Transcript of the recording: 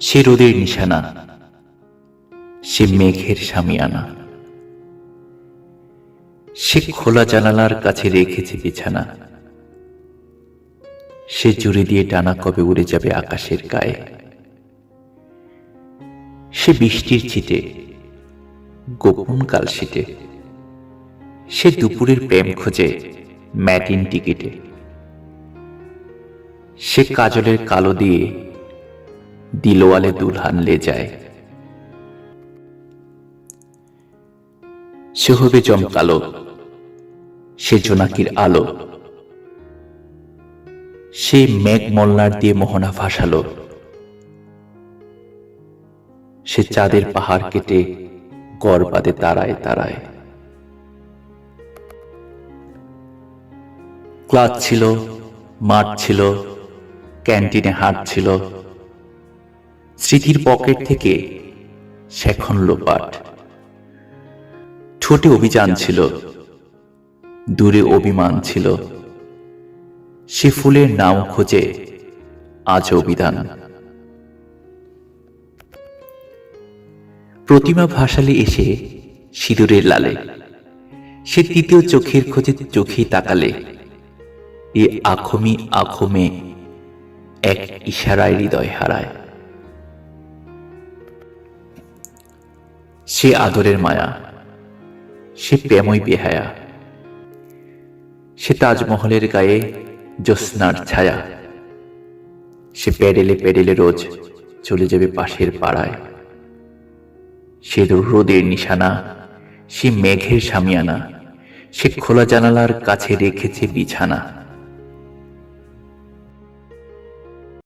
সে রোদের নিশানা, সে মেঘের শামিয়ানা, সে খোলা জানালার কাছে রেখেছে বিছানা। সে জুড়ে দিয়ে টানা কবে উড়ে যাবে আকাশের গায়ে। সে বৃষ্টির ছিটে, গোপন কালশিটে, সে দুপুরের প্রেম খোঁজে ম্যাটিন টিকিটে। সে কাজলের কালো দিয়ে দিলওয়ালে দুলহান লে যায়। সে হবে জমকালো, সে জোনাকির আলো, সে মেঘ মল্লার দিয়ে মোহনা ভাসালো। সে চাঁদের পাহাড় কেটে গড় বাঁধে তারায় তারায়। ক্লাস ছিল, মাঠ ছিল, ক্যান্টিনে হাট ছিল, স্মৃতির পকেট থেকে শেখন লোপাট। ঠোঁটে অভিযান ছিল, দূরে অভিমান ছিল, সে ফুলের নাম খোঁজে আজ অভিধান। প্রতিমা ভাসালে এসে সিঁদুরের লালে, সে তৃতীয় চোখের খোঁজে চোখেই তাকালে। এ আখমি আখমে এক ইশারায় হৃদয় হারায়। সে আদরের মায়া, সে প্রেমই বেহায়া, সে তাজমহলের গায়ে জ্যোৎস্নার ছায়া। সে প্যাডেলে প্যাডেলে রোজ চলে যাবে পাশের পাড়ায়। সে রোদের নিশানা, সে মেঘের শামিয়ানা, সে খোলা জানালার কাছে রেখেছে বিছানা।